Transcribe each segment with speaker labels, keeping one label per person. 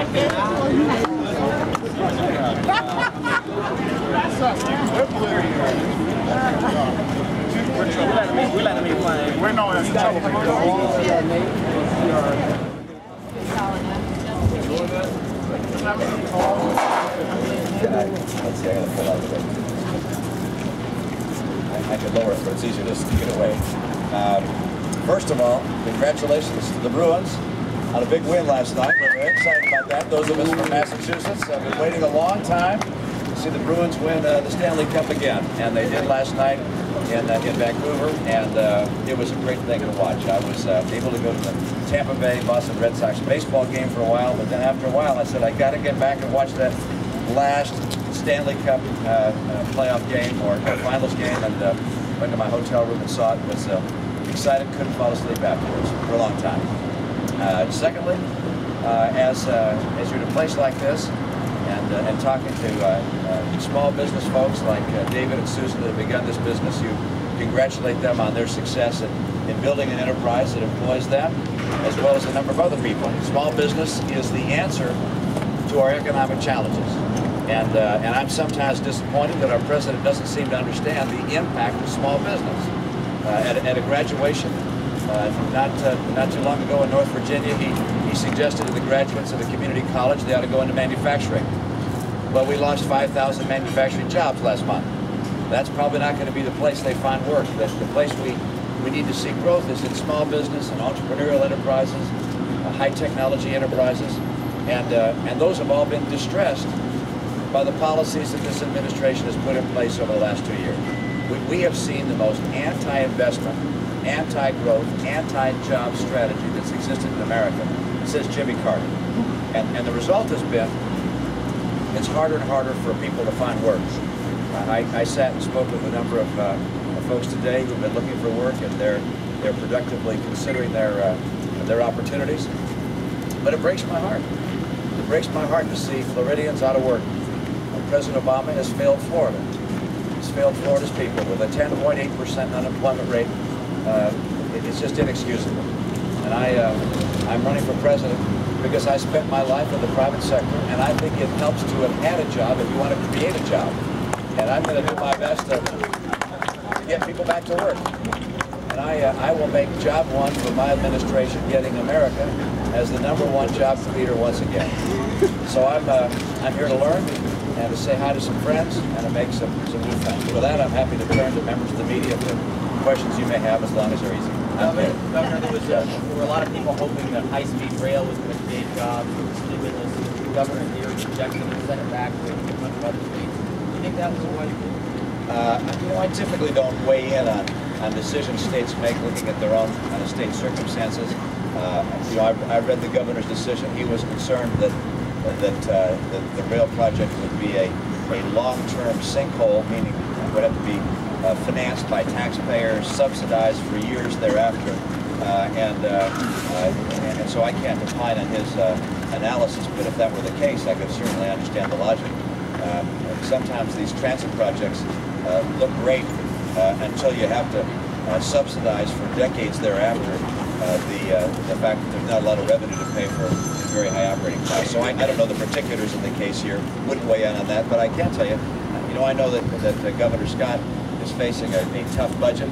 Speaker 1: We let me play. We're no in trouble.
Speaker 2: Let's see, I gotta pull out of it. I could lower it, but it's easier just to get away. First of all, congratulations to the Bruins on a big win last night. We're very excited about that. Those of us from Massachusetts have been waiting a long time to see the Bruins win the Stanley Cup again, and they did last night in Vancouver, and it was a great thing to watch. I was able to go to the Tampa Bay Boston Red Sox baseball game for a while, but then after a while I said I got to get back and watch that last Stanley Cup playoff game or finals game, and went to my hotel room and saw it. Was excited, couldn't fall asleep afterwards for a long time. Secondly, as you're in a place like this and talking to small business folks like David and Susan that have begun this business, you congratulate them on their success in building an enterprise that employs them, as well as a number of other people. Small business is the answer to our economic challenges. And I'm sometimes disappointed that our president doesn't seem to understand the impact of small business. At a graduation not too long ago in North Virginia, he suggested to the graduates of the community college they ought to go into manufacturing. Well, we lost 5,000 manufacturing jobs last month. That's probably not going to be the place they find work. The place we need to see growth is in small business and entrepreneurial enterprises, high technology enterprises, and those have all been distressed by the policies that this administration has put in place over the last 2 years. We have seen the most anti-investment, anti-growth, anti-job strategy that's existed in America since Jimmy Carter. And the result has been it's harder and harder for people to find work. I sat and spoke with a number of folks today who've been looking for work, and they're productively considering their opportunities. But it breaks my heart. It breaks my heart to see Floridians out of work. President Obama has failed Florida. He's failed Florida's people with a 10.8% unemployment rate. It's just inexcusable. And I'm running for president because I spent my life in the private sector, and I think it helps to have had a job if you want to create a job. And I'm going to do my best to get people back to work. And I will make job one for my administration, getting America as the #1 job creator once again. So I'm here to learn and to say hi to some friends and to make some new friends. With that, I'm happy to turn to members of the media for questions you may have, as long as they're easy.
Speaker 3: Governor, there were a lot of people hoping that high-speed rail was going to create jobs for the stimulus. Governor here rejected and sent it back to a bunch of other states. Do you think that was a wise move?
Speaker 2: I typically don't weigh in on decisions states make looking at their own kind of state circumstances. I read the governor's decision. He was concerned that the rail project would be a long-term sinkhole, meaning it would have to be financed by taxpayers, subsidized for years thereafter, and so I can't opine on his analysis, but if that were the case, I could certainly understand the logic. Sometimes these transit projects look great until you have to subsidize for decades thereafter the fact that there's not a lot of revenue to pay for very high operating costs. So I don't know the particulars of the case here, wouldn't weigh in on that, but I can tell you, I know that Governor Scott is facing a tough budget,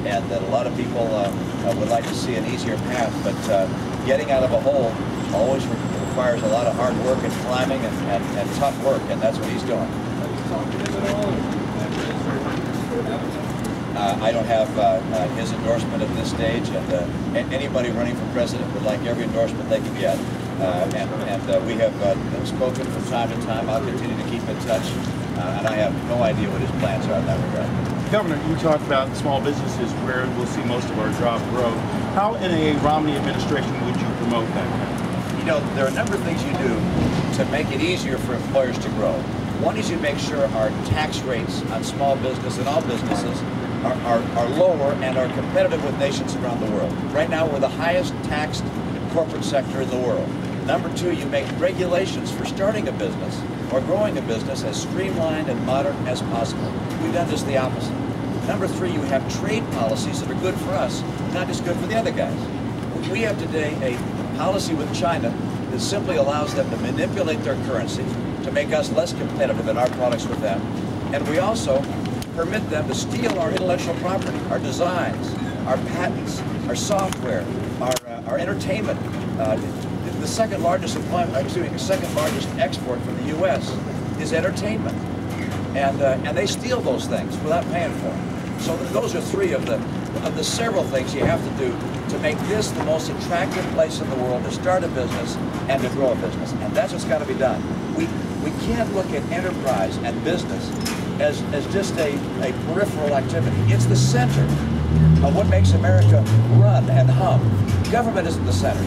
Speaker 2: and that a lot of people would like to see an easier path, but getting out of a hole always requires a lot of hard work and climbing and tough work, and that's what he's doing. I don't have his endorsement at this stage, and anybody running for president would like every endorsement they can get. We have spoken from time to time. I'll continue to keep in touch, and I have no idea what his plans are in that regard.
Speaker 1: Governor, you talked about small businesses where we'll see most of our job growth. How in a Romney administration would you promote that?
Speaker 2: There are a number of things you do to make it easier for employers to grow. One is you make sure our tax rates on small business and all businesses are lower and are competitive with nations around the world. Right now, we're the highest taxed corporate sector in the world. Number two, you make regulations for starting a business or growing a business as streamlined and modern as possible. We've done just the opposite. Number three, you have trade policies that are good for us, not just good for the other guys. We have today a policy with China that simply allows them to manipulate their currency to make us less competitive in our products with them. And we also permit them to steal our intellectual property, our designs, our patents, our software, our entertainment. The second largest second largest export from the U.S. is entertainment, and they steal those things without paying for them. So those are three of the several things you have to do to make this the most attractive place in the world to start a business and to grow a business, and that's what's got to be done. We can't look at enterprise and business as just a peripheral activity. It's the center of what makes America run and hum. Government isn't the center.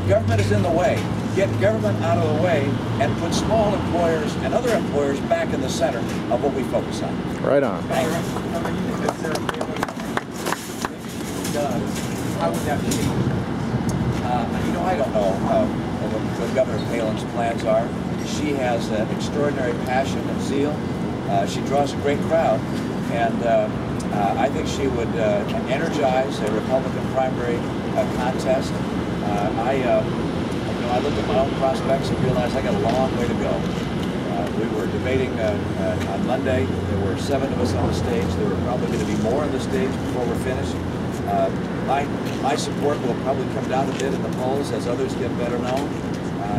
Speaker 2: Government is in the way. Get government out of the way and put small employers and other employers back in the center of what we focus on.
Speaker 4: Right on.
Speaker 2: Thanks.
Speaker 3: How would that change?
Speaker 2: You know, I don't know what Governor Palin's plans are. She has an extraordinary passion and zeal. She draws a great crowd, and I think she would energize a Republican primary contest. I looked at my own prospects and realized I got a long way to go. We were debating on Monday. There were 7 of us on the stage. There were probably going to be more on the stage before we're finished. My support will probably come down a bit in the polls as others get better known.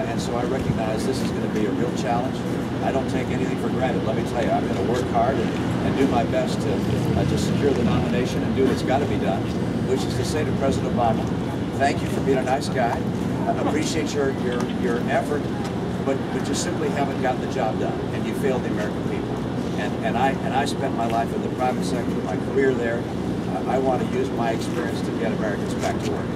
Speaker 2: And so I recognize this is going to be a real challenge. I don't take anything for granted. Let me tell you, I'm going to work hard and do my best to secure the nomination and do what's got to be done, which is to say to President Obama, thank you for being a nice guy. I appreciate your effort, but you simply haven't gotten the job done, and you failed the American people. And I spent my life in the private sector, my career there. I want to use my experience to get Americans back to work.